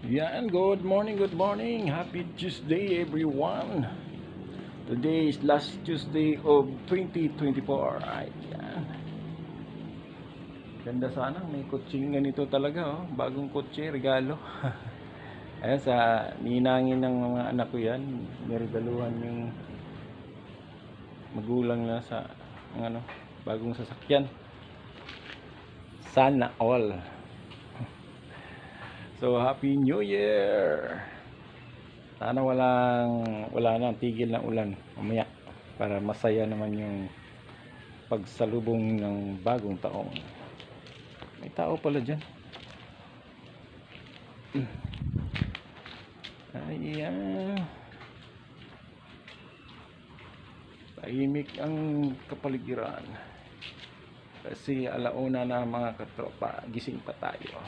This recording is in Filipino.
Yan, good morning, good morning. Happy Tuesday, everyone. Today is last Tuesday of 2024. Ayan. Ganda sana, may kutsing ganito talaga, oh. Bagong kutsi, regalo. Ayan, sa ninangin ng mga anak ko yan. Niregaluhan yung magulang na sa ano, bagong sasakyan. Sana all. So, Happy New Year! Sana wala na tigil ng ulan mamaya para masaya naman yung pagsalubong ng bagong taong. May tao pala dyan. Ayan. Tahimik ang kapaligiran. Kasi alauna na mga katropa, gising pa tayo.